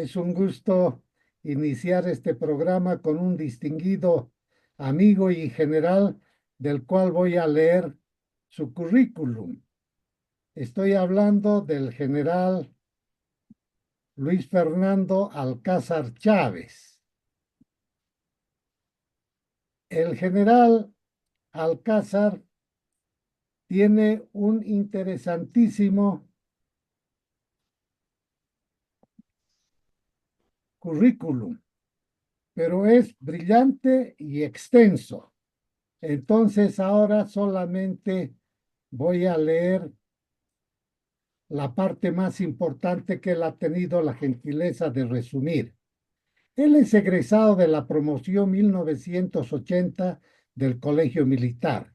Es un gusto iniciar este programa con un distinguido amigo y general del cual voy a leer su currículum. Estoy hablando del general Luis Fernando Alcázar Chávez. El general Alcázar tiene un interesantísimo currículum, pero es brillante y extenso. Entonces ahora solamente voy a leer la parte más importante que él ha tenido la gentileza de resumir. Él es egresado de la promoción 1980 del Colegio Militar.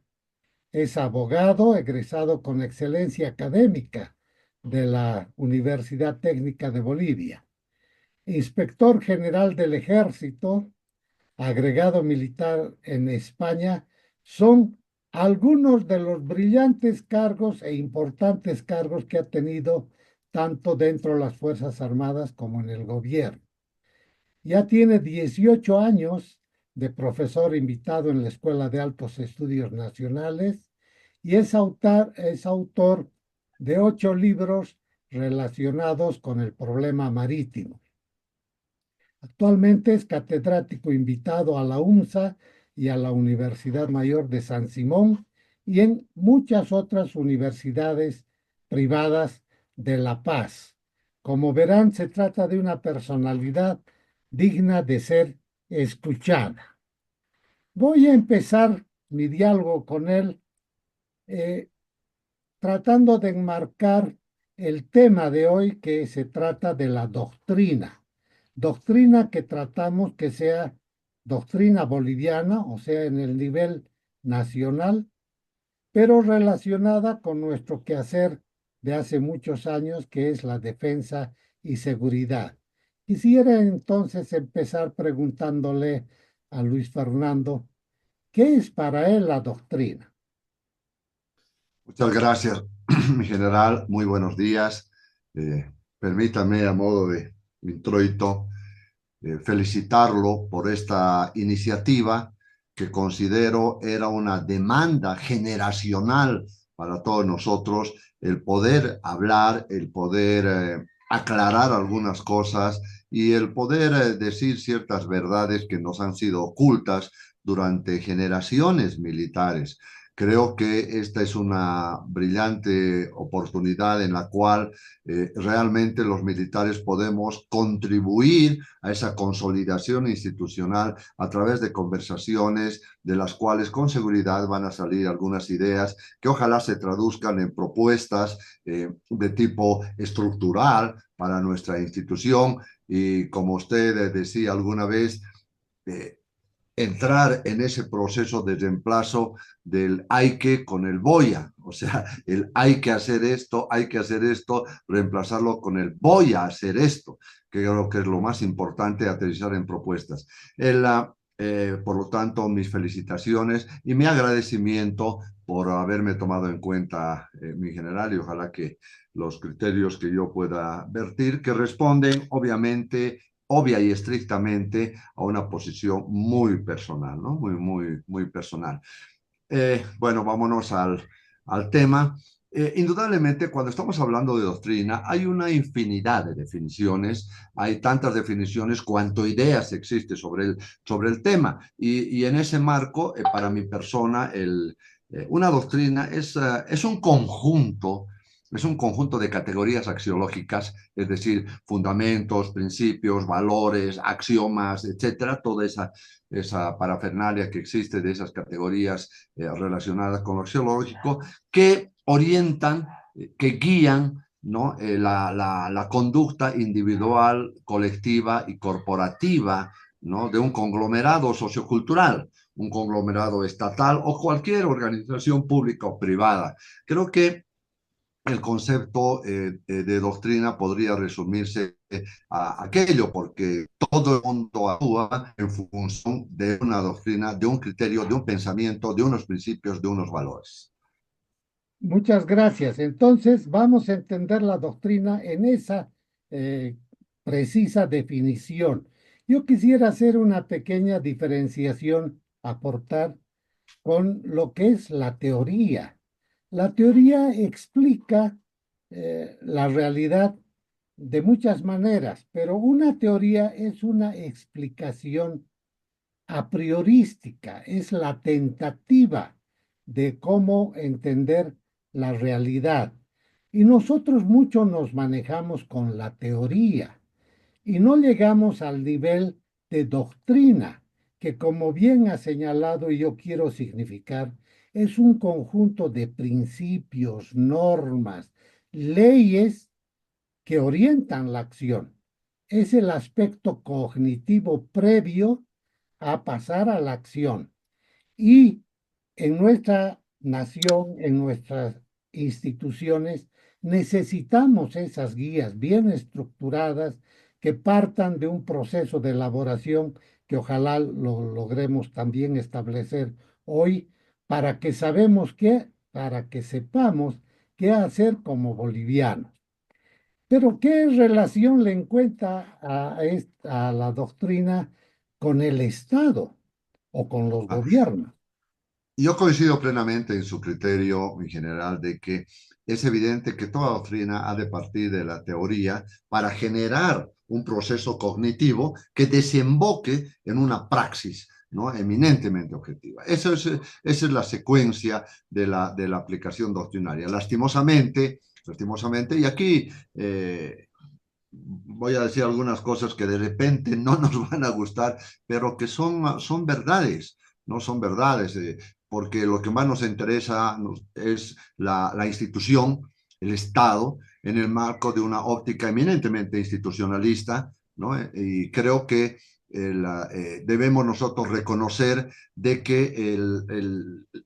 Es abogado egresado con excelencia académica de la Universidad Técnica de Bolivia. Inspector General del Ejército, agregado militar en España, son algunos de los brillantes cargos e importantes cargos que ha tenido tanto dentro de las Fuerzas Armadas como en el gobierno. Ya tiene 18 años de profesor invitado en la Escuela de Altos Estudios Nacionales y es autor de 8 libros relacionados con el problema marítimo. Actualmente es catedrático invitado a la UMSA y a la Universidad Mayor de San Simón y en muchas otras universidades privadas de La Paz. Como verán, se trata de una personalidad digna de ser escuchada. Voy a empezar mi diálogo con él eh, tratando de enmarcar el tema de hoy, que se trata de la doctrina. Doctrina que tratamos que sea doctrina boliviana, o sea, en el nivel nacional, pero relacionada con nuestro quehacer de hace muchos años, que es la defensa y seguridad. Quisiera entonces empezar preguntándole a Luis Fernando, ¿qué es para él la doctrina? Muchas gracias, mi general. Muy buenos días. Permítame, a modo de introito, felicitarlo por esta iniciativa que considero era una demanda generacional para todos nosotros, el poder hablar, el poder aclarar algunas cosas y el poder decir ciertas verdades que nos han sido ocultas durante generaciones militares. Creo que esta es una brillante oportunidad en la cual realmente los militares podemos contribuir a esa consolidación institucional a través de conversaciones de las cuales con seguridad van a salir algunas ideas que ojalá se traduzcan en propuestas de tipo estructural para nuestra institución y, como usted decía alguna vez, eh, entrar en ese proceso de reemplazo del hay que con el voy a, o sea, el hay que hacer esto, reemplazarlo con el voy a hacer esto, que creo que es lo más importante, aterrizar en propuestas. Por lo tanto, mis felicitaciones y mi agradecimiento por haberme tomado en cuenta, mi general, y ojalá que los criterios que yo pueda vertir, que responden obviamente obvia y estrictamente a una posición muy personal, ¿no? Muy personal. Bueno, vámonos al tema. Indudablemente, cuando estamos hablando de doctrina, hay una infinidad de definiciones, hay tantas definiciones cuanto ideas existe sobre el tema. Y en ese marco, para mi persona, una doctrina es un conjunto de categorías axiológicas, es decir, fundamentos, principios, valores, axiomas, etcétera, toda esa parafernalia que existe de esas categorías relacionadas con lo axiológico, que orientan, que guían, ¿no? La conducta individual, colectiva y corporativa, ¿no? De un conglomerado sociocultural, un conglomerado estatal o cualquier organización pública o privada. Creo que el concepto de doctrina podría resumirse a aquello, porque todo el mundo actúa en función de una doctrina, de un criterio, de un pensamiento, de unos principios, de unos valores. Muchas gracias. Entonces, vamos a entender la doctrina en esa eh, precisa definición. Yo quisiera hacer una pequeña diferenciación, aportar con lo que es la teoría. La teoría explica la realidad de muchas maneras, pero una teoría es una explicación a priorística, es la tentativa de cómo entender la realidad. Y nosotros mucho nos manejamos con la teoría y no llegamos al nivel de doctrina, que como bien ha señalado y yo quiero significar, es un conjunto de principios, normas, leyes que orientan la acción. Es el aspecto cognitivo previo a pasar a la acción. Y en nuestra nación, en nuestras instituciones, necesitamos esas guías bien estructuradas que partan de un proceso de elaboración que ojalá lo logremos también establecer hoy para que sepamos qué hacer como bolivianos. Pero ¿qué relación le encuentra a la doctrina con el Estado o con los Ah, gobiernos? yo coincido plenamente en su criterio en general de que es evidente que toda doctrina ha de partir de la teoría para generar un proceso cognitivo que desemboque en una praxis, ¿no? Eminentemente objetiva. Esa es la secuencia de la aplicación doctrinaria. Lastimosamente, y aquí voy a decir algunas cosas que de repente no nos van a gustar, pero que son verdades, no son verdades, porque lo que más nos interesa es la institución, el Estado, en el marco de una óptica eminentemente institucionalista, ¿no? Y creo que debemos nosotros reconocer de que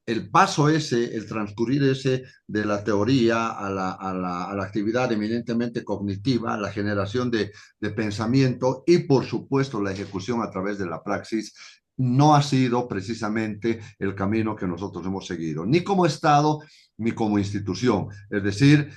el paso ese, el transcurrir ese de la teoría a la actividad eminentemente cognitiva, la generación de pensamiento y, por supuesto, la ejecución a través de la praxis, no ha sido precisamente el camino que nosotros hemos seguido, ni como Estado ni como institución. Es decir,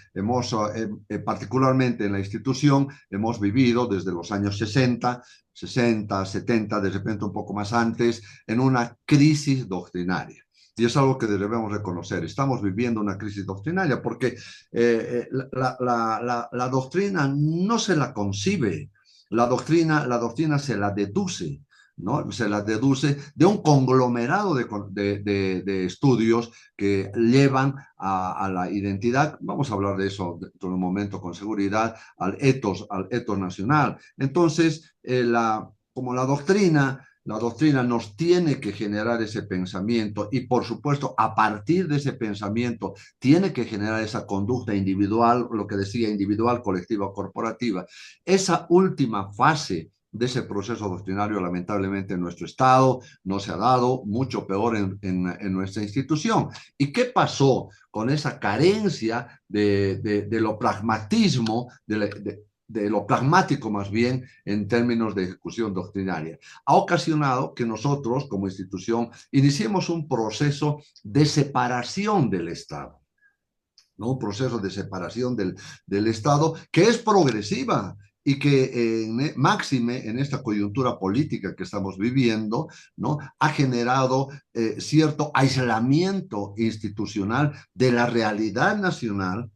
particularmente en la institución, hemos vivido desde los años 60, 70, de repente un poco más antes, en una crisis doctrinaria. Y es algo que debemos reconocer. Estamos viviendo una crisis doctrinaria porque la doctrina no se la concibe, la doctrina se la deduce. ¿No? Se la deduce de un conglomerado de estudios que llevan a la identidad, vamos a hablar de eso dentro de un momento con seguridad, al etos nacional. Entonces, como la doctrina nos tiene que generar ese pensamiento y, por supuesto, a partir de ese pensamiento, tiene que generar esa conducta individual, lo que decía individual, colectiva, corporativa. Esa última fase de ese proceso doctrinario, lamentablemente, en nuestro Estado no se ha dado, mucho peor en nuestra institución. ¿Y qué pasó con esa carencia de lo pragmatismo, de lo pragmático más bien en términos de ejecución doctrinaria? Ha ocasionado que nosotros como institución iniciemos un proceso de separación del Estado, ¿no? Un proceso de separación del Estado que es progresiva y que máxime en esta coyuntura política que estamos viviendo, ¿no? Ha generado cierto aislamiento institucional de la realidad nacional,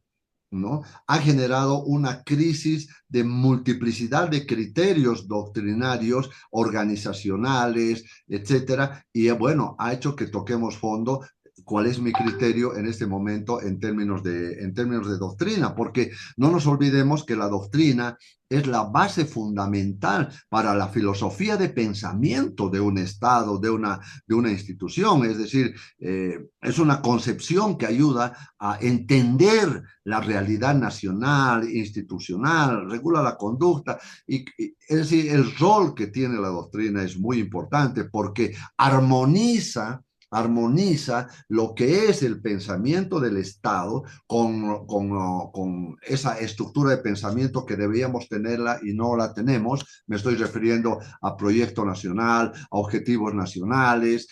¿no? Ha generado una crisis de multiplicidad de criterios doctrinarios, organizacionales, etcétera, y bueno, ha hecho que toquemos fondo cuál es mi criterio en este momento en términos de doctrina, porque no nos olvidemos que la doctrina es la base fundamental para la filosofía de pensamiento de un Estado, de una institución, es decir, es una concepción que ayuda a entender la realidad nacional, institucional, regula la conducta, es decir, el rol que tiene la doctrina es muy importante porque armoniza lo que es el pensamiento del Estado con esa estructura de pensamiento que debíamos tenerla y no la tenemos. Me estoy refiriendo a proyecto nacional, a objetivos nacionales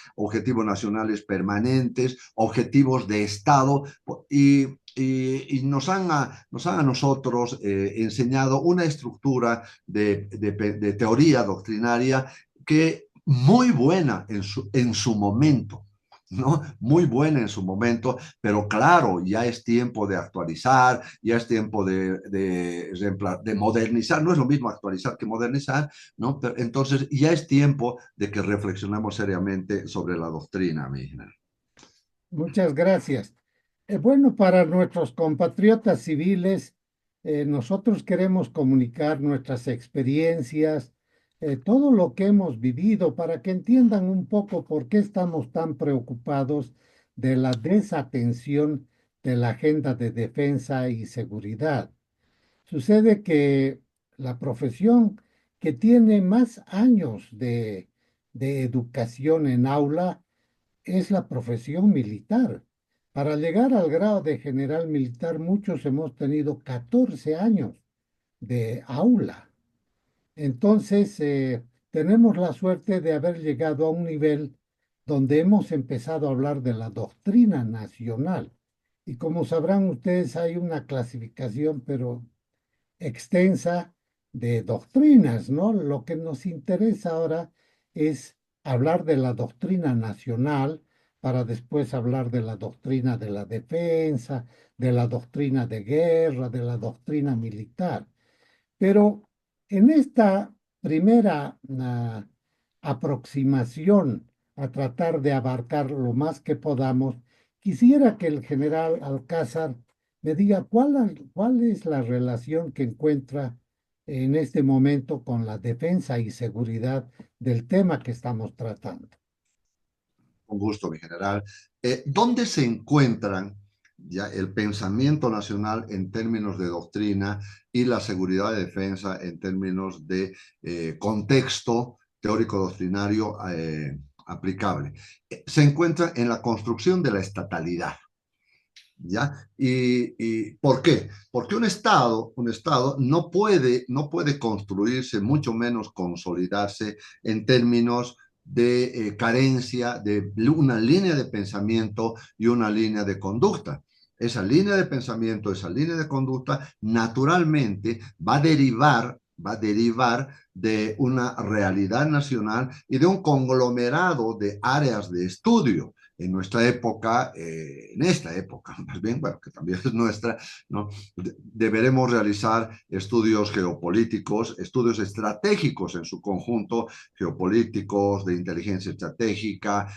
permanentes, objetivos de Estado y y nos han a nosotros enseñado una estructura de teoría doctrinaria que muy buena en su momento, ¿no? Muy buena en su momento, pero claro, ya es tiempo de actualizar, ya es tiempo de modernizar. No es lo mismo actualizar que modernizar, ¿no? Pero, entonces ya es tiempo de que reflexionemos seriamente sobre la doctrina, mi general. Muchas gracias. Bueno, para nuestros compatriotas civiles, nosotros queremos comunicar nuestras experiencias, todo lo que hemos vivido, para que entiendan un poco por qué estamos tan preocupados de la desatención de la agenda de defensa y seguridad. Sucede que la profesión que tiene más años de educación en aula es la profesión militar. Para llegar al grado de general militar, muchos hemos tenido 14 años de aula. Entonces, tenemos la suerte de haber llegado a un nivel donde hemos empezado a hablar de la doctrina nacional. Y como sabrán ustedes, hay una clasificación, pero extensa de doctrinas, ¿no? Lo que nos interesa ahora es hablar de la doctrina nacional para después hablar de la doctrina de la defensa, de la doctrina de guerra, de la doctrina militar. Pero en esta primera aproximación a tratar de abarcar lo más que podamos, quisiera que el general Alcázar me diga cuál es la relación que encuentra en este momento con la defensa y seguridad del tema que estamos tratando. Con gusto, mi general. ¿Dónde se encuentran ya el pensamiento nacional en términos de doctrina y la seguridad de defensa en términos de contexto teórico-doctrinario aplicable? Se encuentra en la construcción de la estatalidad. ¿Ya? ¿Y por qué? Porque un estado no puede construirse, mucho menos consolidarse en términos de carencia de una línea de pensamiento y una línea de conducta. Esa línea de pensamiento, esa línea de conducta, naturalmente va a derivar de una realidad nacional y de un conglomerado de áreas de estudio en nuestra época, en esta época, más bien, bueno, que también es nuestra, ¿no? Deberemos realizar estudios geopolíticos, estudios estratégicos en su conjunto, geopolíticos, de inteligencia estratégica,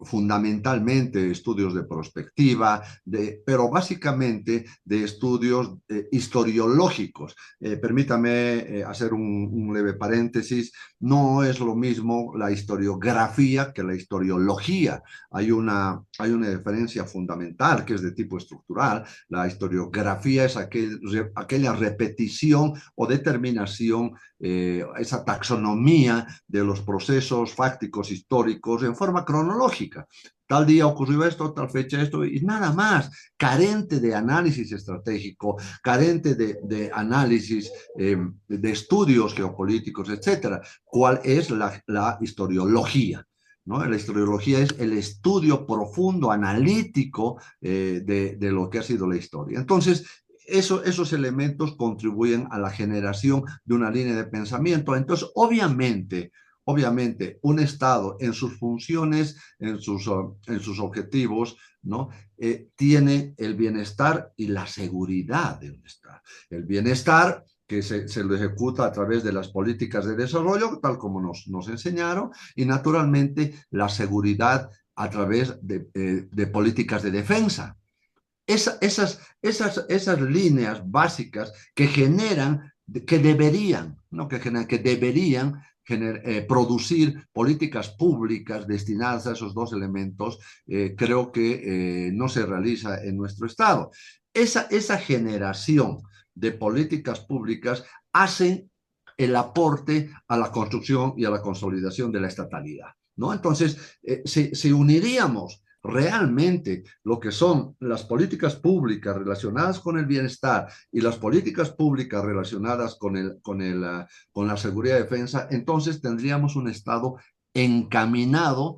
fundamentalmente estudios de prospectiva, pero básicamente de estudios historiológicos. Permítame hacer un leve paréntesis, no es lo mismo la historiografía que la historiología. Hay una diferencia fundamental que es de tipo estructural. La historiografía es aquella repetición o determinación, esa taxonomía de los procesos fácticos históricos en forma cronológica. Tal día ocurrió esto, tal fecha esto, y nada más, carente de análisis estratégico, carente de análisis, de estudios geopolíticos, etcétera. ¿Cuál es la historiología? ¿No? La historiología es el estudio profundo, analítico de lo que ha sido la historia. Entonces, esos elementos contribuyen a la generación de una línea de pensamiento. Entonces, obviamente un Estado en sus funciones, en sus objetivos, ¿no? Tiene el bienestar y la seguridad de un Estado. El bienestar que se lo ejecuta a través de las políticas de desarrollo, tal como nos enseñaron, y naturalmente la seguridad a través de políticas de defensa. Esas líneas básicas que generan, que deberían, ¿no? Que deberían producir políticas públicas destinadas a esos dos elementos, creo que no se realiza en nuestro Estado. Esa generación de políticas públicas hacen el aporte a la construcción y a la consolidación de la estatalidad, ¿no? Entonces, si uniríamos realmente lo que son las políticas públicas relacionadas con el bienestar y las políticas públicas relacionadas con la seguridad y defensa, entonces tendríamos un Estado encaminado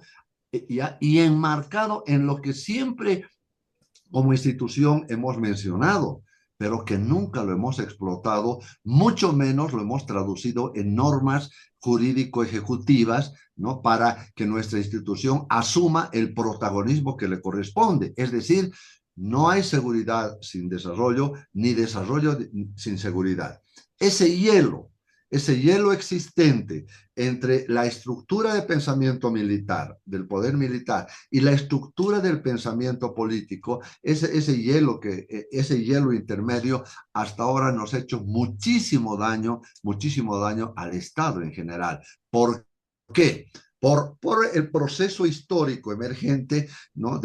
y enmarcado en lo que siempre como institución hemos mencionado, pero que nunca lo hemos explotado, mucho menos lo hemos traducido en normas jurídico-ejecutivas, ¿no? Para que nuestra institución asuma el protagonismo que le corresponde. Es decir, no hay seguridad sin desarrollo, ni desarrollo sin seguridad. Ese hielo, ese hielo existente entre la estructura de pensamiento militar, del poder militar, y la estructura del pensamiento político, ese hielo intermedio hasta ahora nos ha hecho muchísimo daño al Estado en general. ¿Por qué? Por el proceso histórico emergente, ¿no?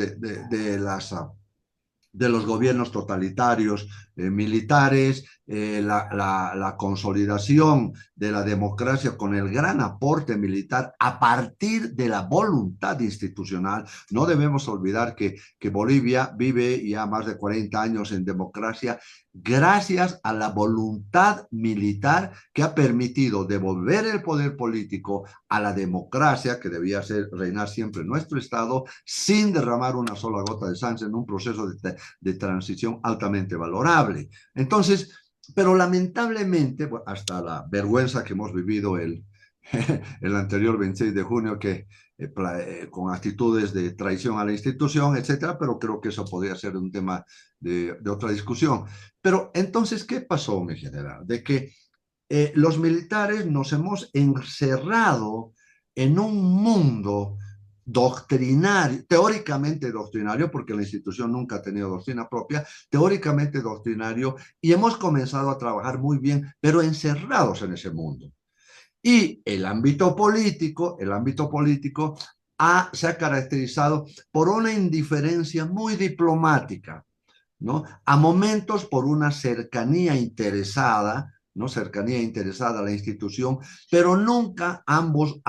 De los gobiernos totalitarios militares, la consolidación de la democracia con el gran aporte militar a partir de la voluntad institucional. No debemos olvidar que Bolivia vive ya más de 40 años en democracia gracias a la voluntad militar que ha permitido devolver el poder político a la democracia que debía ser reinar siempre en nuestro Estado sin derramar una sola gota de sangre en un proceso de transición altamente valorable. Entonces, pero lamentablemente, hasta la vergüenza que hemos vivido el anterior 26 de junio, que con actitudes de traición a la institución, etcétera, pero creo que eso podría ser un tema de otra discusión. Pero entonces, ¿qué pasó, mi general? De que los militares nos hemos encerrado en un mundo doctrinario, teóricamente doctrinario, porque la institución nunca ha tenido doctrina propia, teóricamente doctrinario, y hemos comenzado a trabajar muy bien, pero encerrados en ese mundo. Y el ámbito político se ha caracterizado por una indiferencia muy diplomática, ¿no? A momentos por una cercanía interesada, ¿no? Cercanía interesada a la institución, pero nunca ambas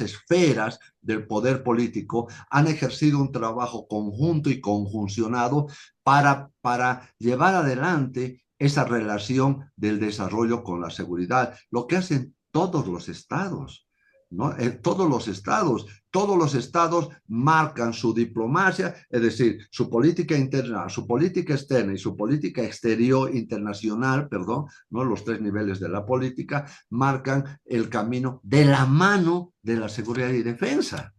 esferas del poder político han ejercido un trabajo conjunto y conjuncionado para llevar adelante esa relación del desarrollo con la seguridad, lo que hacen todos los estados, ¿no? Todos los estados marcan su diplomacia, es decir, su política interna, su política externa y su política exterior internacional, perdón, ¿no? Los tres niveles de la política marcan el camino de la mano de la seguridad y defensa,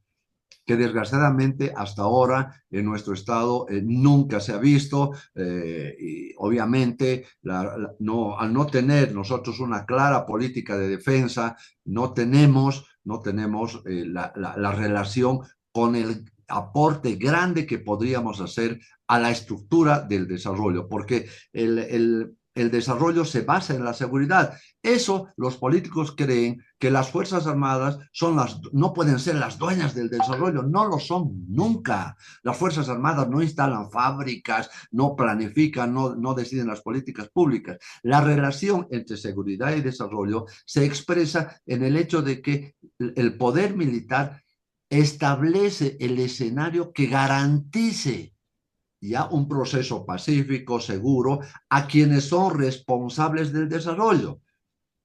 que desgraciadamente hasta ahora en nuestro estado nunca se ha visto, y obviamente al no tener nosotros una clara política de defensa, no tenemos la relación con el aporte grande que podríamos hacer a la estructura del desarrollo, porque el desarrollo se basa en la seguridad. Eso los políticos creen que las Fuerzas Armadas no pueden ser las dueñas del desarrollo, no lo son nunca. Las Fuerzas Armadas no instalan fábricas, no planifican, no deciden las políticas públicas. La relación entre seguridad y desarrollo se expresa en el hecho de que el poder militar establece el escenario que garantice ya un proceso pacífico, seguro, a quienes son responsables del desarrollo.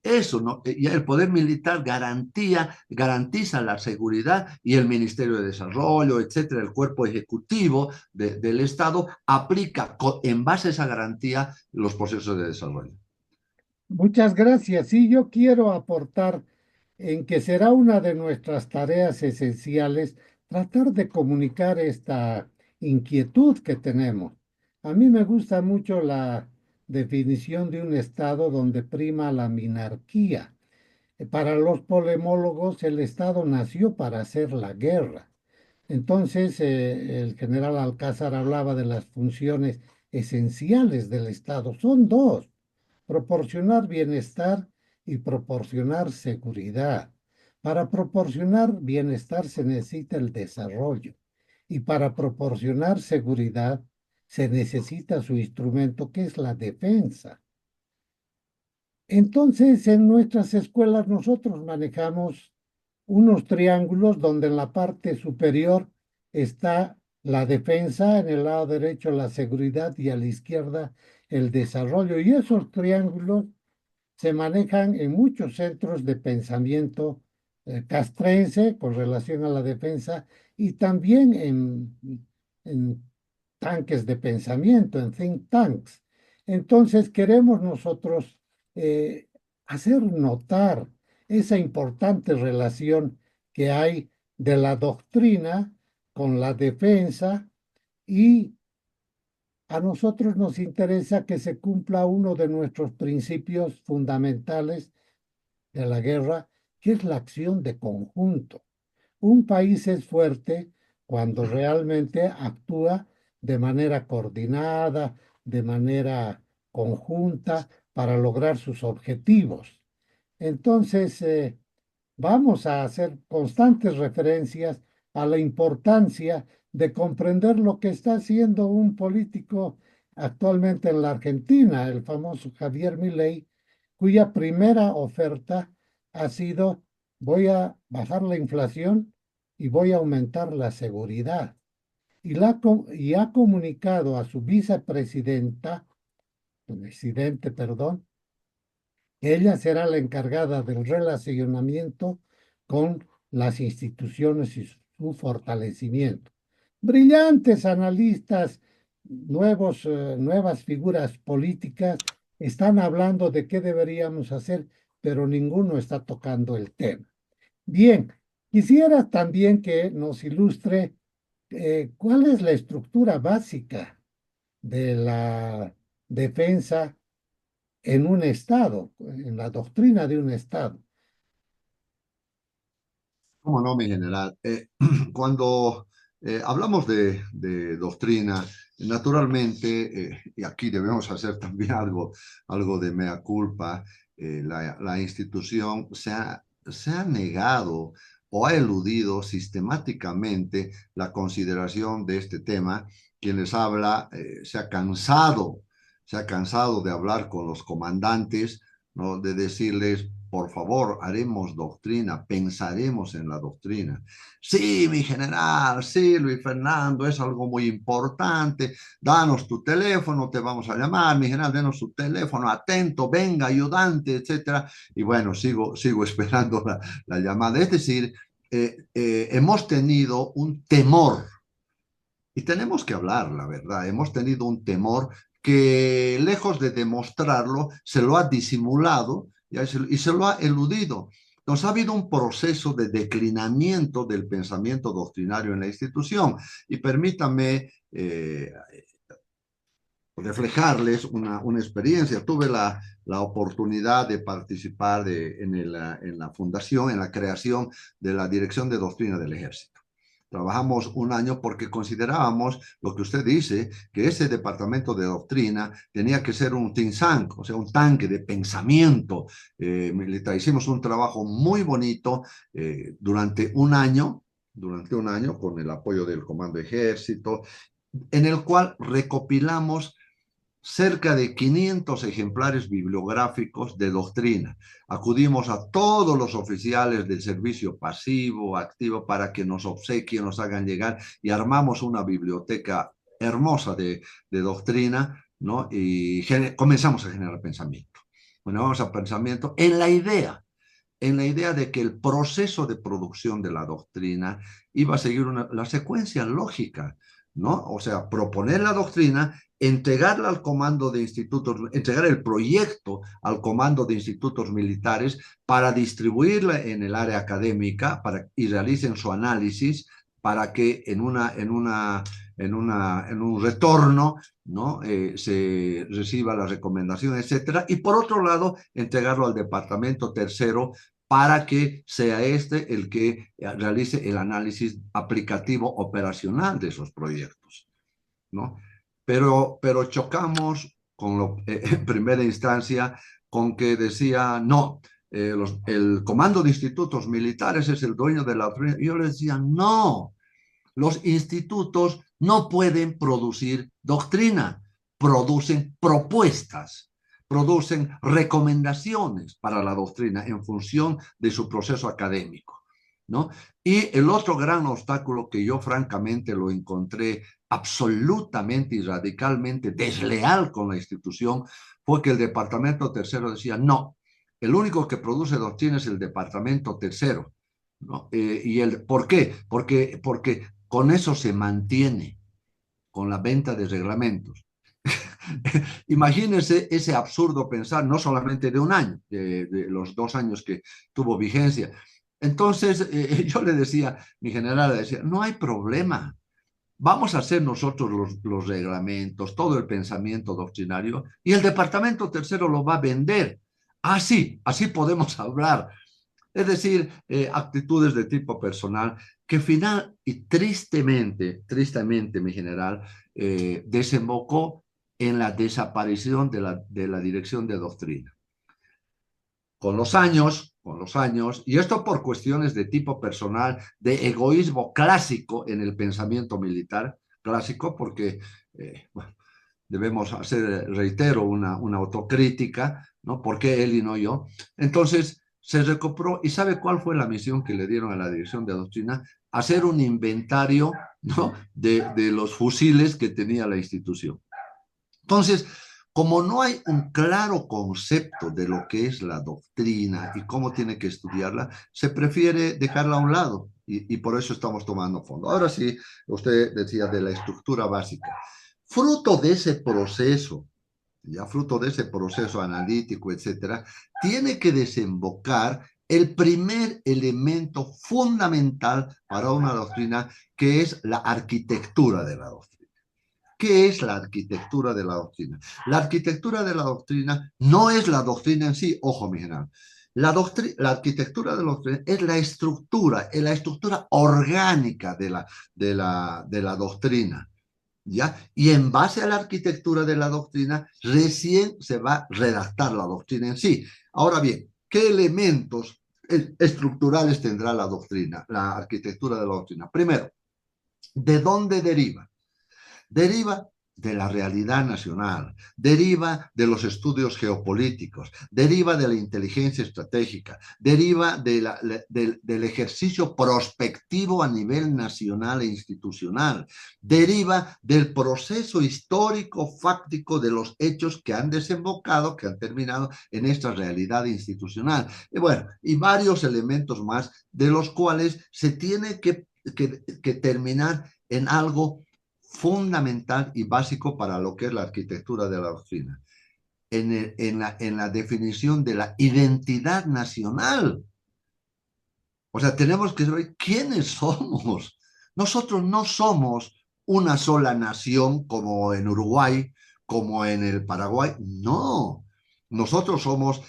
Eso, ¿no? Ya el poder militar garantiza la seguridad y el Ministerio de Desarrollo, etcétera, el cuerpo ejecutivo del Estado aplica en base a esa garantía los procesos de desarrollo. Muchas gracias. Sí, yo quiero aportar en que será una de nuestras tareas esenciales tratar de comunicar esta inquietud que tenemos. A mí me gusta mucho la definición de un estado donde prima la minarquía. Para los polemólogos, el estado nació para hacer la guerra. Entonces, el general Alcázar hablaba de las funciones esenciales del estado. Son dos: proporcionar bienestar y proporcionar seguridad. Para proporcionar bienestar se necesita el desarrollo y para proporcionar seguridad se necesita su instrumento, que es la defensa. Entonces, en nuestras escuelas nosotros manejamos unos triángulos donde en la parte superior está la defensa, en el lado derecho la seguridad y a la izquierda el desarrollo. Y esos triángulos se manejan en muchos centros de pensamiento castrense con relación a la defensa y también en tanques de pensamiento, en think tanks. Entonces queremos nosotros hacer notar esa importante relación que hay de la doctrina con la defensa, y a nosotros nos interesa que se cumpla uno de nuestros principios fundamentales de la guerra, que es la acción de conjunto. Un país es fuerte cuando realmente actúa de manera coordinada, de manera conjunta para lograr sus objetivos. Entonces, vamos a hacer constantes referencias a la importancia de comprender lo que está haciendo un político actualmente en la Argentina, el famoso Javier Milei, cuya primera oferta ha sido: voy a bajar la inflación y voy a aumentar la seguridad. Y ha comunicado a su presidente, perdón, que ella será la encargada del relacionamiento con las instituciones y su fortalecimiento. Brillantes analistas, nuevas figuras políticas están hablando de qué deberíamos hacer, pero ninguno está tocando el tema. Bien, quisiera también que nos ilustre cuál es la estructura básica de la defensa en un Estado, en la doctrina de un Estado. ¿Cómo no, mi general? Cuando hablamos de doctrina, naturalmente, y aquí debemos hacer también algo de mea culpa, la institución se ha negado o ha eludido sistemáticamente la consideración de este tema. Quien les habla se ha cansado de hablar con los comandantes, ¿no? De decirles, por favor, haremos doctrina, pensaremos en la doctrina. Sí, mi general, sí, Luis Fernando, es algo muy importante. Danos tu teléfono, te vamos a llamar, mi general, denos su teléfono, atento, venga, ayudante, etcétera. Y bueno, sigo esperando la llamada. Es decir, hemos tenido un temor, y tenemos que hablar, la verdad, hemos tenido un temor que, lejos de demostrarlo, se lo ha disimulado y se lo ha eludido. Entonces ha habido un proceso de declinamiento del pensamiento doctrinario en la institución. Y permítanme reflejarles una experiencia. Tuve la oportunidad de participar en la fundación, en la creación de la Dirección de Doctrina del Ejército. Trabajamos un año porque considerábamos lo que usted dice, que ese departamento de doctrina tenía que ser un think tank, o sea, un tanque de pensamiento militar. Hicimos un trabajo muy bonito durante un año con el apoyo del Comando Ejército, en el cual recopilamos cerca de 500 ejemplares bibliográficos de doctrina. Acudimos a todos los oficiales del servicio pasivo, activo, para que nos obsequien, nos hagan llegar, y armamos una biblioteca hermosa de doctrina, ¿no? Y comenzamos a generar pensamiento. Bueno, vamos a pensamiento en la idea de que el proceso de producción de la doctrina iba a seguir la secuencia lógica, ¿no? O sea, proponer la doctrina, entregarla al comando de institutos, entregar el proyecto al comando de institutos militares para distribuirla en el área académica y realicen su análisis para que en un retorno, ¿no? Se reciba la recomendación, etcétera. Y por otro lado, entregarlo al departamento tercero para que sea este el que realice el análisis aplicativo operacional de esos proyectos, ¿no? Pero chocamos en primera instancia con que decía, no, el comando de institutos militares es el dueño de la doctrina. Yo les decía, no, los institutos no pueden producir doctrina, producen propuestas, producen recomendaciones para la doctrina en función de su proceso académico, ¿no? Y el otro gran obstáculo que yo francamente lo encontré absolutamente y radicalmente desleal con la institución fue que el departamento tercero decía, no, el único que produce doctrina es el departamento tercero, ¿no? ¿Por qué? Porque con eso se mantiene. con la venta de reglamentos. Imagínense ese absurdo pensar, no solamente de un año, de los 2 años que tuvo vigencia. Entonces, yo le decía, mi general le decía, no hay problema, vamos a hacer nosotros los reglamentos, todo el pensamiento doctrinario, y el departamento tercero lo va a vender. Así podemos hablar. Es decir, actitudes de tipo personal que final y tristemente, mi general, desembocó en la desaparición de la dirección de doctrina. Con los años, y esto por cuestiones de tipo personal, de egoísmo clásico en el pensamiento militar, clásico, porque, bueno, debemos hacer, reitero, una autocrítica, ¿no? ¿Por qué él y no yo? Entonces, se recuperó, ¿y sabe cuál fue la misión que le dieron a la dirección de doctrina? Hacer un inventario, ¿no? de los fusiles que tenía la institución. Entonces, como no hay un claro concepto de lo que es la doctrina y cómo tiene que estudiarla, se prefiere dejarla a un lado y por eso estamos tomando fondo. Ahora sí, usted decía de la estructura básica. Fruto de ese proceso, ya fruto de ese proceso analítico, etcétera, tiene que desembocar el primer elemento fundamental para una doctrina, que es la arquitectura de la doctrina. ¿Qué es la arquitectura de la doctrina? La arquitectura de la doctrina no es la doctrina en sí, ojo, mi general. La arquitectura de la doctrina es la estructura orgánica de la doctrina, ¿ya? Y en base a la arquitectura de la doctrina, recién se va a redactar la doctrina en sí. Ahora bien, ¿qué elementos estructurales tendrá la doctrina, la arquitectura de la doctrina? Primero, ¿de dónde deriva? Deriva de la realidad nacional, deriva de los estudios geopolíticos, deriva de la inteligencia estratégica, deriva del ejercicio prospectivo a nivel nacional e institucional, deriva del proceso histórico fáctico de los hechos que han desembocado, que han terminado en esta realidad institucional. Y bueno, y varios elementos más de los cuales se tiene que terminar en algo fundamental y básico para lo que es la arquitectura de la doctrina, en la definición de la identidad nacional. O sea, tenemos que saber quiénes somos. Nosotros no somos una sola nación como en Uruguay, como en el Paraguay. No, nosotros somos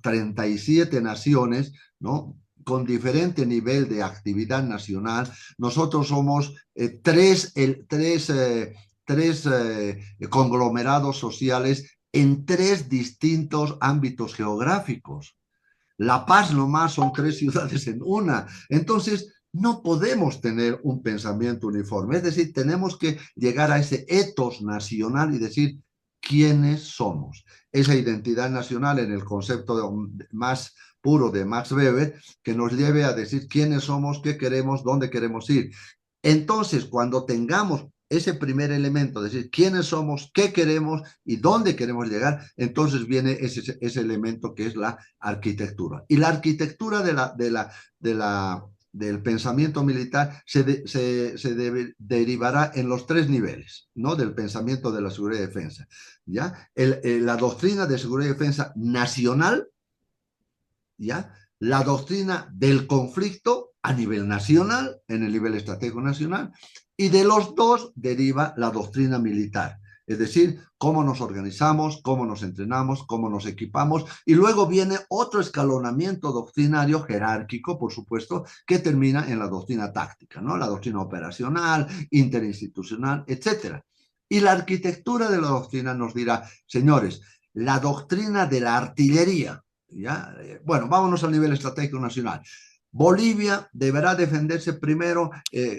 37 naciones, ¿no? Con diferente nivel de actividad nacional. Nosotros somos tres conglomerados sociales en 3 distintos ámbitos geográficos. La Paz nomás son 3 ciudades en una. Entonces, no podemos tener un pensamiento uniforme. Es decir, tenemos que llegar a ese etos nacional y decir quiénes somos. Esa identidad nacional en el concepto más puro de Max Weber, que nos lleve a decir quiénes somos, qué queremos, dónde queremos ir. Entonces, cuando tengamos ese primer elemento, decir quiénes somos, qué queremos y dónde queremos llegar, entonces viene ese elemento que es la arquitectura. Y la arquitectura del pensamiento militar derivará en los 3 niveles, ¿no? Del pensamiento de la seguridad y defensa, ¿ya? La doctrina de seguridad y defensa nacional, ¿ya? La doctrina del conflicto a nivel nacional, en el nivel estratégico nacional, y de los dos deriva la doctrina militar, es decir, cómo nos organizamos, cómo nos entrenamos, cómo nos equipamos, y luego viene otro escalonamiento doctrinario jerárquico, por supuesto, que termina en la doctrina táctica, ¿no? La doctrina operacional, interinstitucional, etcétera. Y la arquitectura de la doctrina nos dirá, señores, la doctrina de la artillería, ¿ya? Bueno, vámonos al nivel estratégico nacional. Bolivia deberá defenderse primero,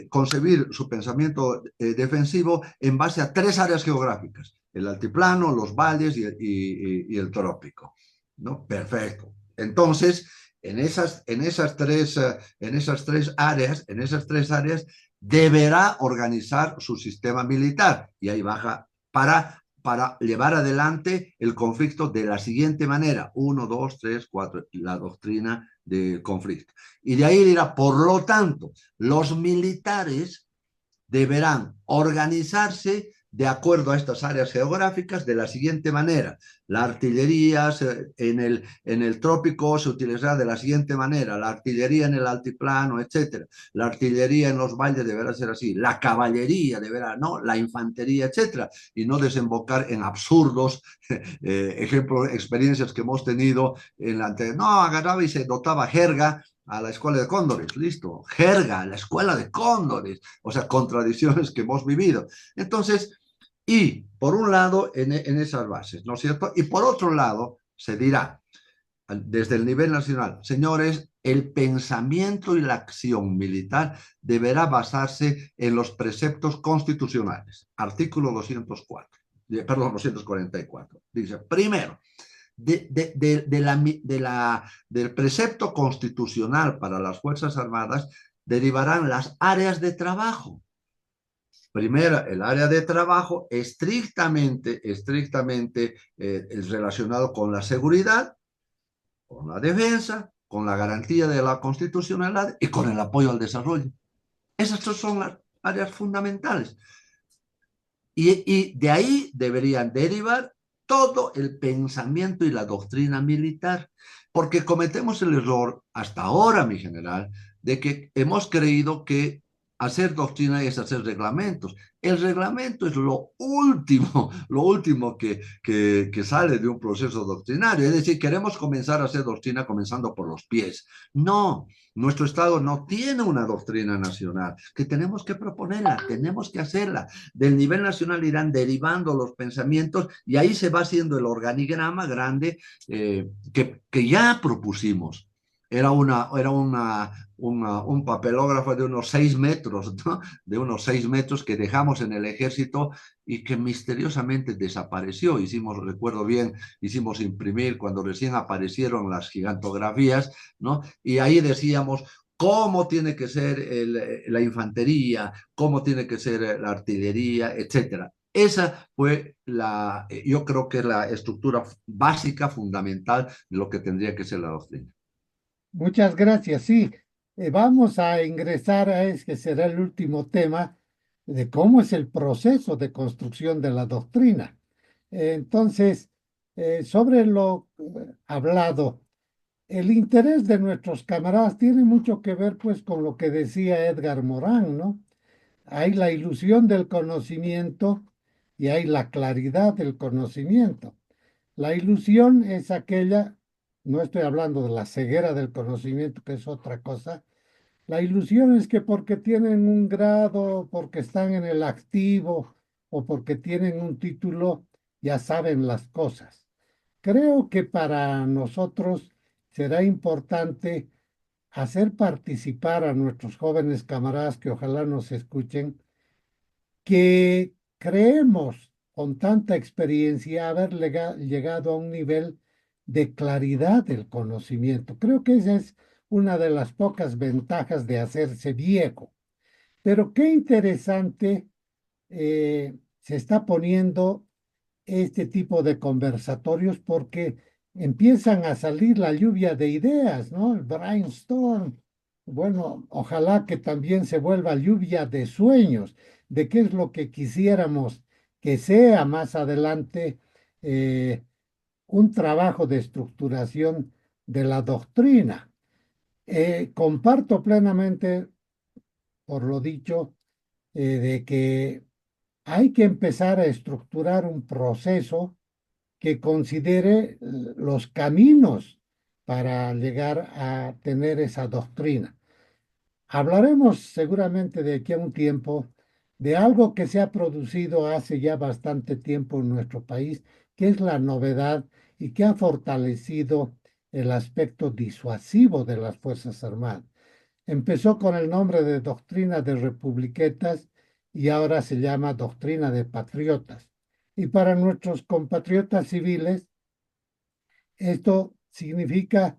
concebir su pensamiento defensivo en base a 3 áreas geográficas: el altiplano, los valles y el trópico, ¿no? Perfecto. Entonces, en esas tres áreas deberá organizar su sistema militar, y ahí baja para llevar adelante el conflicto de la siguiente manera: 1, 2, 3, 4, la doctrina del conflicto. Y de ahí dirá, por lo tanto, los militares deberán organizarse de acuerdo a estas áreas geográficas de la siguiente manera. La artillería en el trópico se utilizará de la siguiente manera, la artillería en el altiplano, etcétera. La artillería en los valles deberá ser así, la caballería deberá, ¿no? La infantería, etcétera, y no desembocar en absurdos ejemplos, experiencias que hemos tenido en la anterior. No, agarraba y se dotaba jerga a la escuela de cóndores, listo, jerga a la escuela de cóndores, o sea, contradicciones que hemos vivido. Entonces, y por un lado, en esas bases, ¿no es cierto? Y por otro lado, se dirá, desde el nivel nacional, señores, el pensamiento y la acción militar deberá basarse en los preceptos constitucionales. Artículo 204, perdón, 244. Dice, primero, del precepto constitucional para las Fuerzas Armadas derivarán las áreas de trabajo. Primero, el área de trabajo estrictamente relacionado con la seguridad, con la defensa, con la garantía de la constitucionalidad y con el apoyo al desarrollo. Esas son las áreas fundamentales. Y de ahí deberían derivar todo el pensamiento y la doctrina militar, porque cometemos el error hasta ahora, mi general, de que hemos creído que hacer doctrina es hacer reglamentos. El reglamento es lo último que sale de un proceso doctrinario. Es decir, queremos comenzar a hacer doctrina comenzando por los pies. No, nuestro Estado no tiene una doctrina nacional, que tenemos que proponerla, tenemos que hacerla. Del nivel nacional irán derivando los pensamientos y ahí se va haciendo el organigrama grande que ya propusimos. Un papelógrafo de unos 6 metros, ¿no? De unos 6 metros que dejamos en el ejército y que misteriosamente desapareció. Recuerdo bien, hicimos imprimir cuando recién aparecieron las gigantografías, ¿no? Y ahí decíamos cómo tiene que ser la infantería, cómo tiene que ser la artillería, etcétera. Esa fue yo creo que es la estructura básica, fundamental de lo que tendría que ser la doctrina. Muchas gracias. Sí, vamos a ingresar a que será el último tema de cómo es el proceso de construcción de la doctrina. Entonces, sobre lo hablado, el interés de nuestros camaradas tiene mucho que ver, pues, con lo que decía Edgar Morán, ¿no? Hay la ilusión del conocimiento y hay la claridad del conocimiento. La ilusión es aquella, no estoy hablando de la ceguera del conocimiento, que es otra cosa. La ilusión es que porque tienen un grado, porque están en el activo o porque tienen un título, ya saben las cosas. Creo que para nosotros será importante hacer participar a nuestros jóvenes camaradas que ojalá nos escuchen, que creemos con tanta experiencia haber llegado a un nivel de claridad del conocimiento. Creo que esa es una de las pocas ventajas de hacerse viejo. Pero qué interesante se está poniendo este tipo de conversatorios porque empiezan a salir la lluvia de ideas, ¿no? El brainstorm. Bueno, ojalá que también se vuelva lluvia de sueños, de qué es lo que quisiéramos que sea más adelante un trabajo de estructuración de la doctrina. Comparto plenamente, por lo dicho, de que hay que empezar a estructurar un proceso que considere los caminos para llegar a tener esa doctrina. Hablaremos seguramente de aquí a un tiempo de algo que se ha producido hace ya bastante tiempo en nuestro país, que es la novedad y que ha fortalecido el aspecto disuasivo de las Fuerzas Armadas. Empezó con el nombre de doctrina de republiquetas y ahora se llama doctrina de patriotas. Y para nuestros compatriotas civiles, esto significa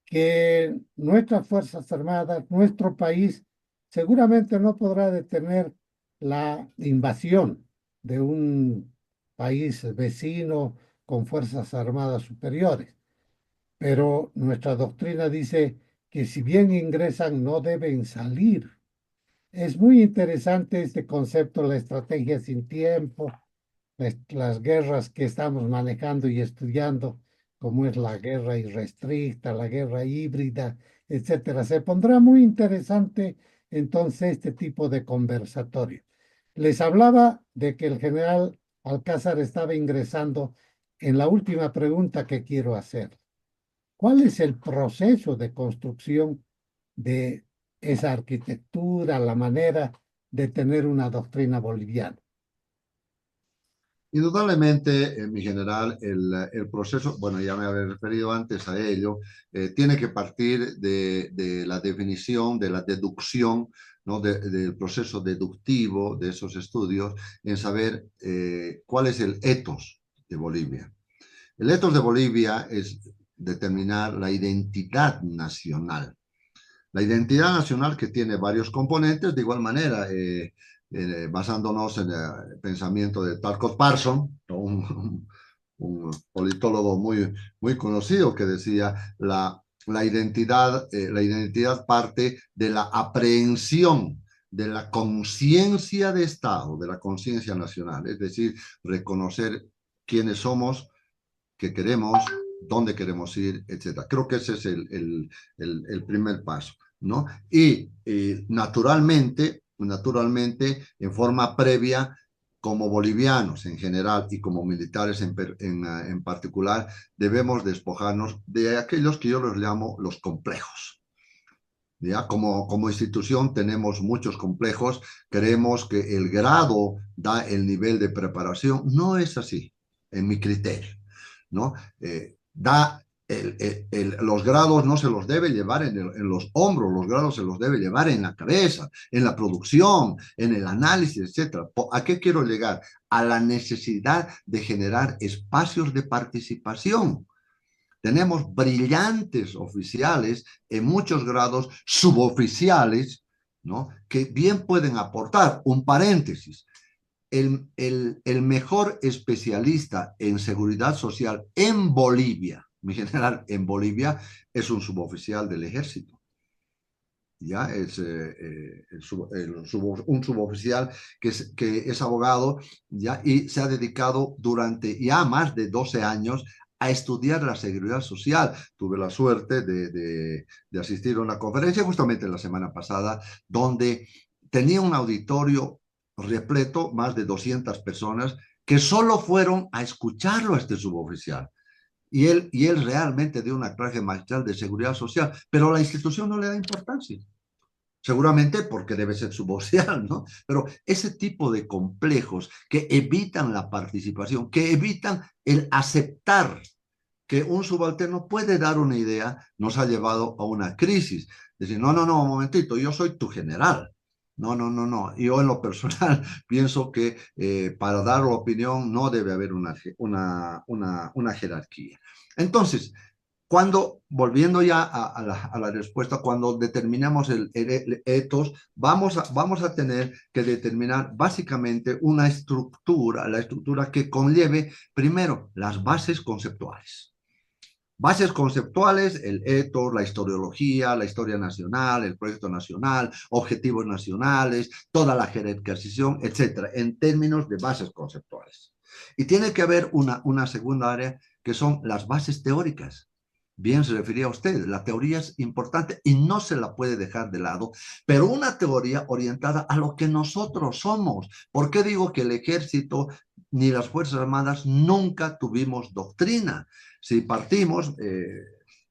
que nuestras Fuerzas Armadas, nuestro país, seguramente no podrá detener la invasión de un país vecino con Fuerzas Armadas superiores. Pero nuestra doctrina dice que si bien ingresan, no deben salir. Es muy interesante este concepto, la estrategia sin tiempo, las guerras que estamos manejando y estudiando, como es la guerra irrestricta, la guerra híbrida, etcétera. Se pondrá muy interesante entonces este tipo de conversatorio. Les hablaba de que el general Alcázar estaba ingresando en la última pregunta que quiero hacer. ¿Cuál es el proceso de construcción de esa arquitectura, la manera de tener una doctrina boliviana? Indudablemente, mi general, el proceso, bueno, ya me había referido antes a ello, tiene que partir de la definición, de la deducción, ¿no? Del proceso deductivo de esos estudios, en saber cuál es el ethos de Bolivia. El ethos de Bolivia es determinar la identidad nacional. La identidad nacional que tiene varios componentes, de igual manera, basándonos en el pensamiento de Talcott Parson, un politólogo muy conocido que decía la identidad parte de la aprehensión de la conciencia de Estado, de la conciencia nacional, es decir, reconocer quiénes somos, qué queremos, dónde queremos ir, etcétera. Creo que ese es el primer paso, ¿no? Y naturalmente, en forma previa, como bolivianos en general y como militares en particular, debemos despojarnos de aquellos que yo los llamo los complejos. ¿Ya? Como institución tenemos muchos complejos, creemos que el grado da el nivel de preparación. No es así, en mi criterio, ¿no? Los grados no se los debe llevar en los hombros, los grados se los debe llevar en la cabeza, en la producción, en el análisis, etcétera. ¿A qué quiero llegar? A la necesidad de generar espacios de participación. Tenemos brillantes oficiales en muchos grados suboficiales, ¿no? Que bien pueden aportar. Un paréntesis. El mejor especialista en seguridad social en Bolivia, mi general, en Bolivia, es un suboficial del ejército. Ya es un suboficial que es abogado, ya, y se ha dedicado durante ya más de 12 años a estudiar la seguridad social. Tuve la suerte de asistir a una conferencia justamente la semana pasada donde tenía un auditorio repleto, más de 200 personas, que solo fueron a escucharlo a este suboficial. Y él realmente dio una clase magistral de seguridad social, pero la institución no le da importancia. Seguramente porque debe ser subocial, ¿no? Pero ese tipo de complejos que evitan la participación, que evitan el aceptar que un subalterno puede dar una idea, nos ha llevado a una crisis. Decir, no, un momentito, yo soy tu general. No. Yo en lo personal pienso que para dar la opinión no debe haber una jerarquía. Entonces, volviendo ya a la respuesta, cuando determinamos el ethos, vamos a tener que determinar básicamente una estructura, la estructura que conlleve primero las bases conceptuales. Bases conceptuales, el ethos, la historiología, la historia nacional, el proyecto nacional, objetivos nacionales, toda la jerarquización, etcétera, en términos de bases conceptuales. Y tiene que haber una segunda área que son las bases teóricas. Bien se refería a usted, la teoría es importante y no se la puede dejar de lado, pero una teoría orientada a lo que nosotros somos. ¿Por qué digo que el ejército ni las Fuerzas Armadas nunca tuvimos doctrina? Si partimos,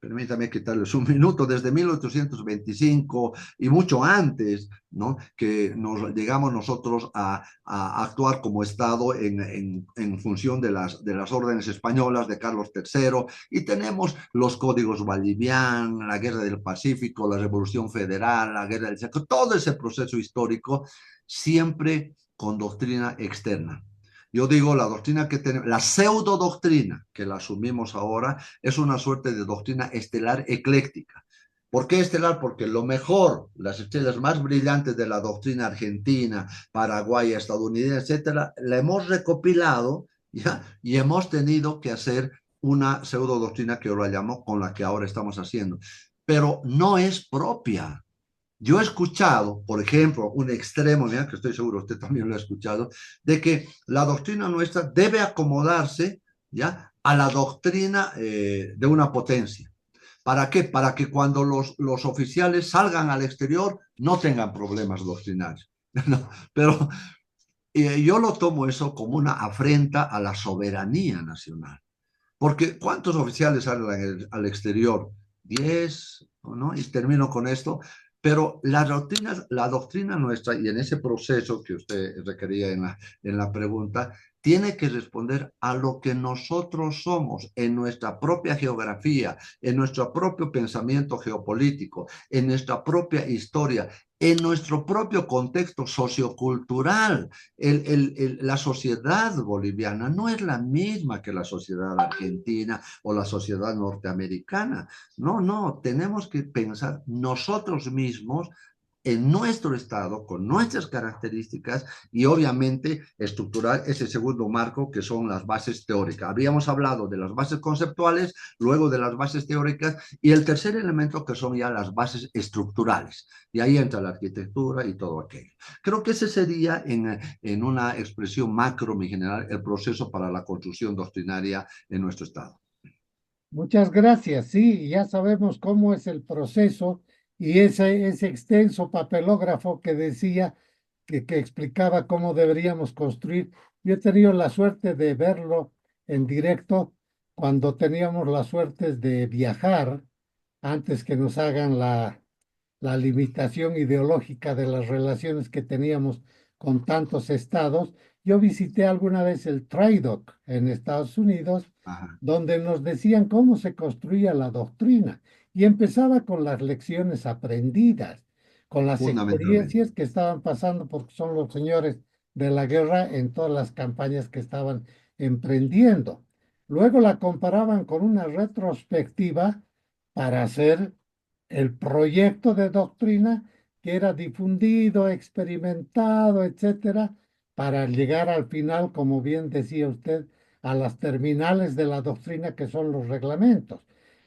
permítame quitarles un minuto, desde 1825 y mucho antes, ¿no? Que llegamos nosotros a actuar como Estado en función de las órdenes españolas de Carlos III, y tenemos los códigos Valdivian, la Guerra del Pacífico, la Revolución Federal, la Guerra del Chaco, todo ese proceso histórico siempre con doctrina externa. Yo digo, la doctrina que tenemos, la pseudo doctrina que la asumimos ahora, es una suerte de doctrina estelar ecléctica. ¿Por qué estelar? Porque lo mejor, las estrellas más brillantes de la doctrina argentina, paraguaya, estadounidense, etcétera, la hemos recopilado, ¿ya? Y hemos tenido que hacer una pseudo doctrina que yo la llamo con la que ahora estamos haciendo. Pero no es propia. Yo he escuchado, por ejemplo, un extremo, mira, que estoy seguro usted también lo ha escuchado, de que la doctrina nuestra debe acomodarse, ¿ya?, a la doctrina de una potencia. ¿Para qué? Para que cuando los oficiales salgan al exterior no tengan problemas doctrinarios. No, pero yo lo tomo eso como una afrenta a la soberanía nacional. Porque ¿cuántos oficiales salen al exterior? 10, ¿no? Y termino con esto. Pero la doctrina nuestra, y en ese proceso que usted requería en la pregunta, tiene que responder a lo que nosotros somos en nuestra propia geografía, en nuestro propio pensamiento geopolítico, en nuestra propia historia, en nuestro propio contexto sociocultural. La sociedad boliviana no es la misma que la sociedad argentina o la sociedad norteamericana. No, no, tenemos que pensar nosotros mismos en nuestro estado, con nuestras características y obviamente estructurar ese segundo marco que son las bases teóricas. Habíamos hablado de las bases conceptuales, luego de las bases teóricas y el tercer elemento que son ya las bases estructurales. Y ahí entra la arquitectura y todo aquello. Creo que ese sería en una expresión macro, mi general, el proceso para la construcción doctrinaria en nuestro estado. Muchas gracias. Sí, ya sabemos cómo es el proceso y ese extenso papelógrafo que decía que explicaba cómo deberíamos construir. Yo he tenido la suerte de verlo en directo cuando teníamos la suerte de viajar antes que nos hagan la limitación ideológica de las relaciones que teníamos con tantos estados. Yo visité alguna vez el TRIDOC en Estados Unidos, Ajá. donde nos decían cómo se construía la doctrina y empezaba con las lecciones aprendidas, con las Fundamentalmente. experiencias que estaban pasando, porque son los señores de la guerra en todas las campañas que estaban emprendiendo. Luego la comparaban con una retrospectiva para hacer el proyecto de doctrina que era difundido, experimentado, etcétera, para llegar al final, como bien decía usted, a las terminales de la doctrina que son los reglamentos.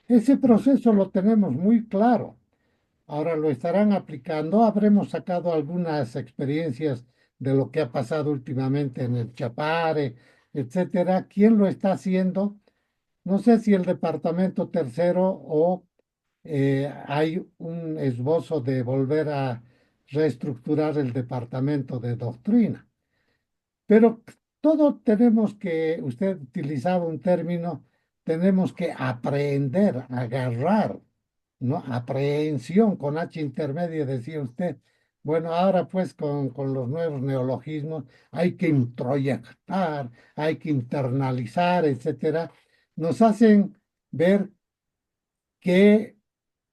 Ese proceso lo tenemos muy claro. Ahora lo estarán aplicando. Habremos sacado algunas experiencias de lo que ha pasado últimamente en el Chapare, etcétera. ¿Quién lo está haciendo? No sé si el departamento tercero o hay un esbozo de volver a reestructurar el departamento de doctrina. Pero todo tenemos que, usted utilizaba un término, tenemos que aprender, agarrar, ¿no? Aprehensión con H intermedio, decía usted. Bueno, ahora pues con los nuevos neologismos hay que introyectar, hay que internalizar, etcétera. Nos hacen ver que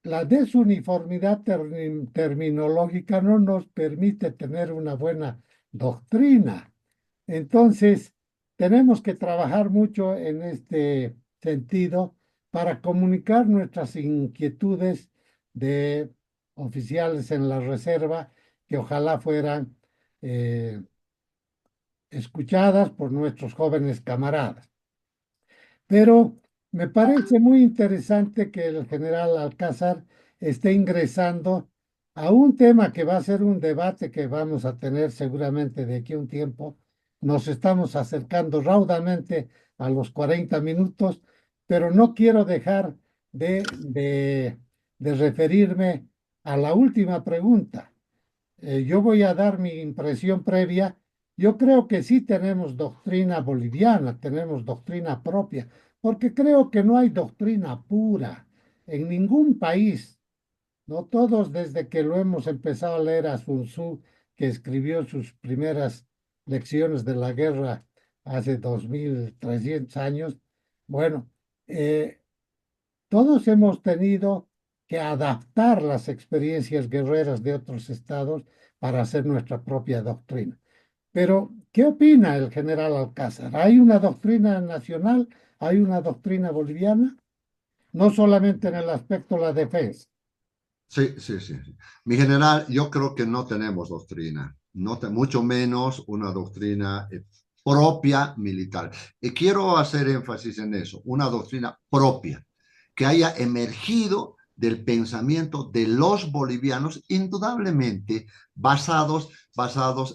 la desuniformidad terminológica no nos permite tener una buena doctrina. Entonces, tenemos que trabajar mucho en este sentido para comunicar nuestras inquietudes de oficiales en la reserva que ojalá fueran eh, escuchadas por nuestros jóvenes camaradas. Pero me parece muy interesante que el general Alcázar esté ingresando a un tema que va a ser un debate que vamos a tener seguramente de aquí a un tiempo. Nos estamos acercando raudamente a los 40 minutos, pero no quiero dejar de referirme a la última pregunta. Yo voy a dar mi impresión previa. Yo creo que sí tenemos doctrina boliviana, tenemos doctrina propia, porque creo que no hay doctrina pura en ningún país. No todos desde que lo hemos empezado a leer a Sun Tzu, que escribió sus primeras lecciones de la guerra hace 2300 años. Bueno, eh, todos hemos tenido que adaptar las experiencias guerreras de otros estados para hacer nuestra propia doctrina. Pero, ¿qué opina el general Alcázar? ¿Hay una doctrina nacional? ¿Hay una doctrina boliviana? No solamente en el aspecto de la defensa. Sí, sí, sí, sí. Mi general, yo creo que no tenemos doctrina, mucho menos una doctrina propia militar. Y quiero hacer énfasis en eso, una doctrina propia, que haya emergido del pensamiento de los bolivianos, indudablemente basados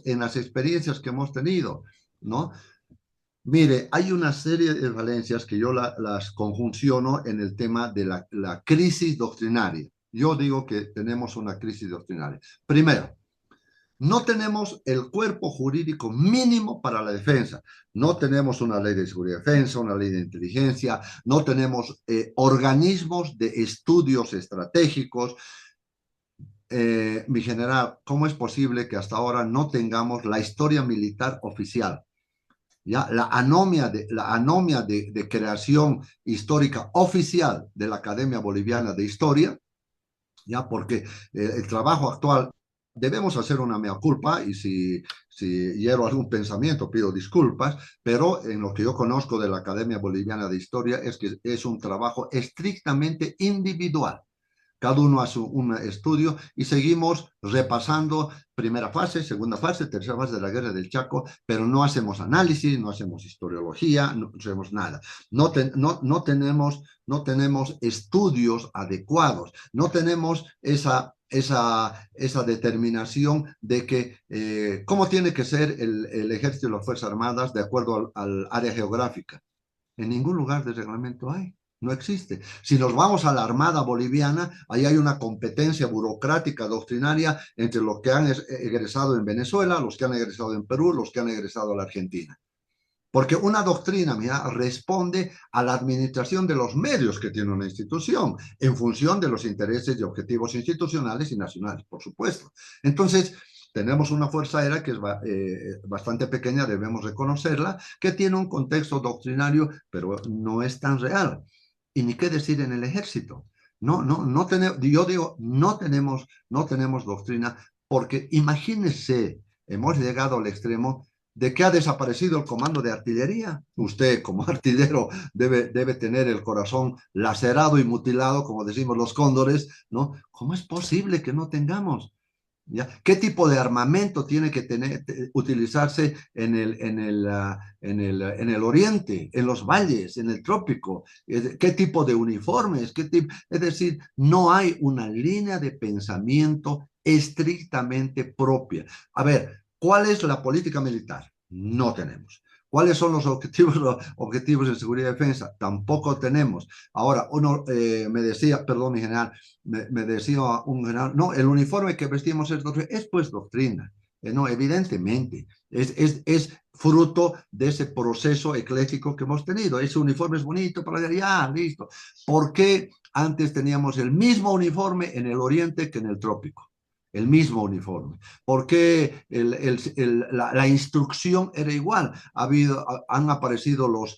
en las experiencias que hemos tenido, ¿no? Mire, hay una serie de falencias que yo las conjunciono en el tema de la crisis doctrinaria. Yo digo que tenemos una crisis doctrinaria. Primero, no tenemos el cuerpo jurídico mínimo para la defensa. No tenemos una ley de seguridad y defensa, una ley de inteligencia, no tenemos organismos de estudios estratégicos. Mi general, ¿cómo es posible que hasta ahora no tengamos la historia militar oficial? ¿Ya? La anomia de creación histórica oficial de la Academia Boliviana de Historia, ya porque el trabajo actual debemos hacer una mea culpa y si hiero algún pensamiento pido disculpas, pero en lo que yo conozco de la Academia Boliviana de Historia es que es un trabajo estrictamente individual. Cada uno hace un estudio y seguimos repasando primera fase, segunda fase, tercera fase de la guerra del Chaco, pero no hacemos análisis, no hacemos historiología, no hacemos nada. No tenemos estudios adecuados, no tenemos esa determinación de que cómo tiene que ser el ejército y las Fuerzas Armadas de acuerdo al área geográfica. En ningún lugar del reglamento hay. No existe. Si nos vamos a la Armada Boliviana, ahí hay una competencia burocrática, doctrinaria, entre los que han egresado en Venezuela, los que han egresado en Perú, los que han egresado a la Argentina. Porque una doctrina, mira, responde a la administración de los medios que tiene una institución, en función de los intereses y objetivos institucionales y nacionales, por supuesto. Entonces, tenemos una fuerza aérea que es bastante pequeña, debemos reconocerla, que tiene un contexto doctrinario, pero no es tan real. Y ni qué decir en el ejército. No tenemos, yo digo, no tenemos doctrina, porque imagínese, hemos llegado al extremo de que ha desaparecido el comando de artillería. Usted, como artillero, debe tener el corazón lacerado y mutilado, como decimos los cóndores, ¿no? ¿Cómo es posible que no tengamos? ¿Ya? ¿Qué tipo de armamento tiene que utilizarse en el oriente, en los valles, en el trópico? ¿Qué tipo de uniformes? Es decir, no hay una línea de pensamiento estrictamente propia. A ver, ¿cuál es la política militar? No tenemos. ¿Cuáles son los objetivos de seguridad y defensa? Tampoco tenemos. Ahora, uno me decía, perdón, mi general, me decía un general, no, el uniforme que vestimos es pues doctrina. No, evidentemente, es fruto de ese proceso ecléctico que hemos tenido. Ese uniforme es bonito para decir, ya, listo. ¿Por qué antes teníamos el mismo uniforme en el oriente que en el trópico? El mismo uniforme. ¿Por qué la instrucción era igual? Han aparecido los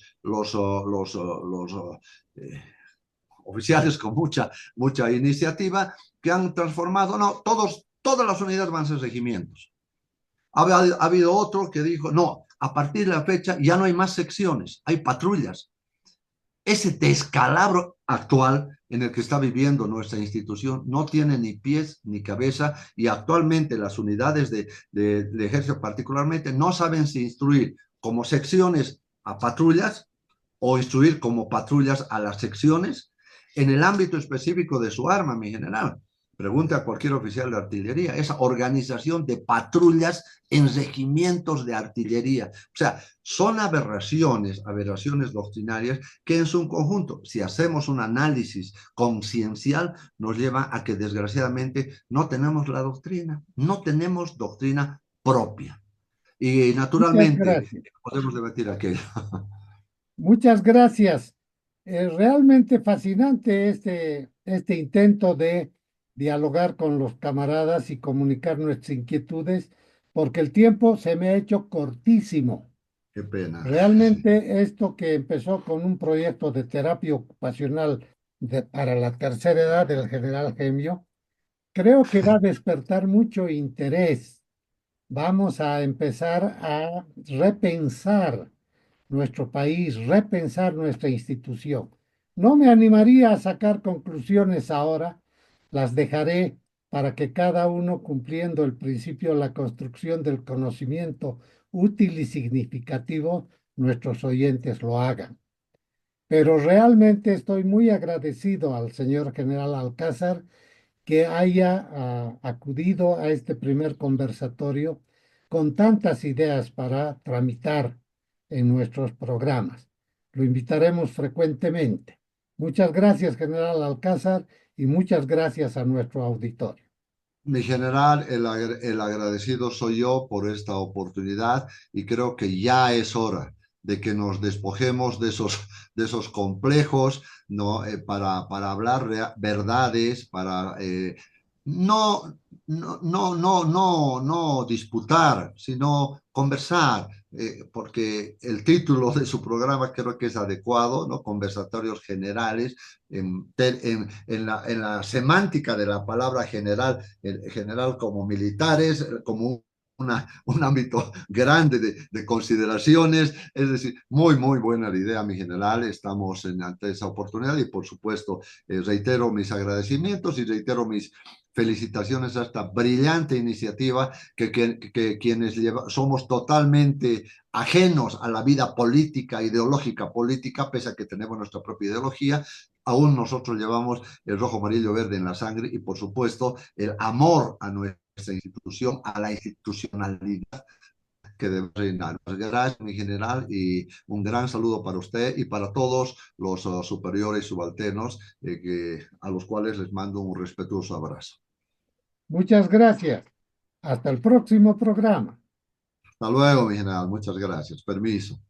oficiales con mucha iniciativa que han transformado, no, todas las unidades van a ser regimientos. Ha habido otro que dijo, no, a partir de la fecha ya no hay más secciones, hay patrullas. Ese descalabro actual en el que está viviendo nuestra institución no tiene ni pies ni cabeza y actualmente las unidades de ejército particularmente no saben si instruir como secciones a patrullas o instruir como patrullas a las secciones en el ámbito específico de su arma, mi general. Pregunte a cualquier oficial de artillería, esa organización de patrullas en regimientos de artillería. O sea, son aberraciones doctrinarias que en su conjunto, si hacemos un análisis conciencial, nos lleva a que desgraciadamente no tenemos la doctrina, no tenemos doctrina propia. Y Muchas naturalmente gracias. podemos debatir aquello. Muchas gracias. Realmente fascinante este intento de dialogar con los camaradas y comunicar nuestras inquietudes, porque el tiempo se me ha hecho cortísimo. Qué pena. Sí. Realmente esto que empezó con un proyecto de terapia ocupacional para la tercera edad del general Gemio, creo que va a despertar mucho interés. Vamos a empezar a repensar nuestro país, repensar nuestra institución. No me animaría a sacar conclusiones ahora, las dejaré para que cada uno, cumpliendo el principio de la construcción del conocimiento útil y significativo, nuestros oyentes lo hagan. pero realmente estoy muy agradecido al señor general Alcázar que haya acudido a este primer conversatorio con tantas ideas para tramitar en nuestros programas. Lo invitaremos frecuentemente. Muchas gracias, general Alcázar, y muchas gracias a nuestro auditorio. Mi general, el agradecido soy yo por esta oportunidad y creo que ya es hora de que nos despojemos de esos complejos, ¿no? Para hablar verdades, para no, no disputar, sino conversar, porque el título de su programa creo que es adecuado, ¿no? Conversatorios generales, en la semántica de la palabra general, el general como militares, como un ámbito grande de consideraciones, es decir, muy buena la idea, mi general, estamos ante esa oportunidad y por supuesto reitero mis agradecimientos y reitero mis felicitaciones a esta brillante iniciativa que quienes somos totalmente ajenos a la vida política, ideológica política, pese a que tenemos nuestra propia ideología, aún nosotros llevamos el rojo, amarillo, verde en la sangre y por supuesto el amor a nuestra institución, a la institucionalidad que debe reinar. Gracias, mi general, y un gran saludo para usted y para todos los superiores subalternos, a los cuales les mando un respetuoso abrazo. Muchas gracias. Hasta el próximo programa. Hasta luego, mi general. Muchas gracias. Permiso.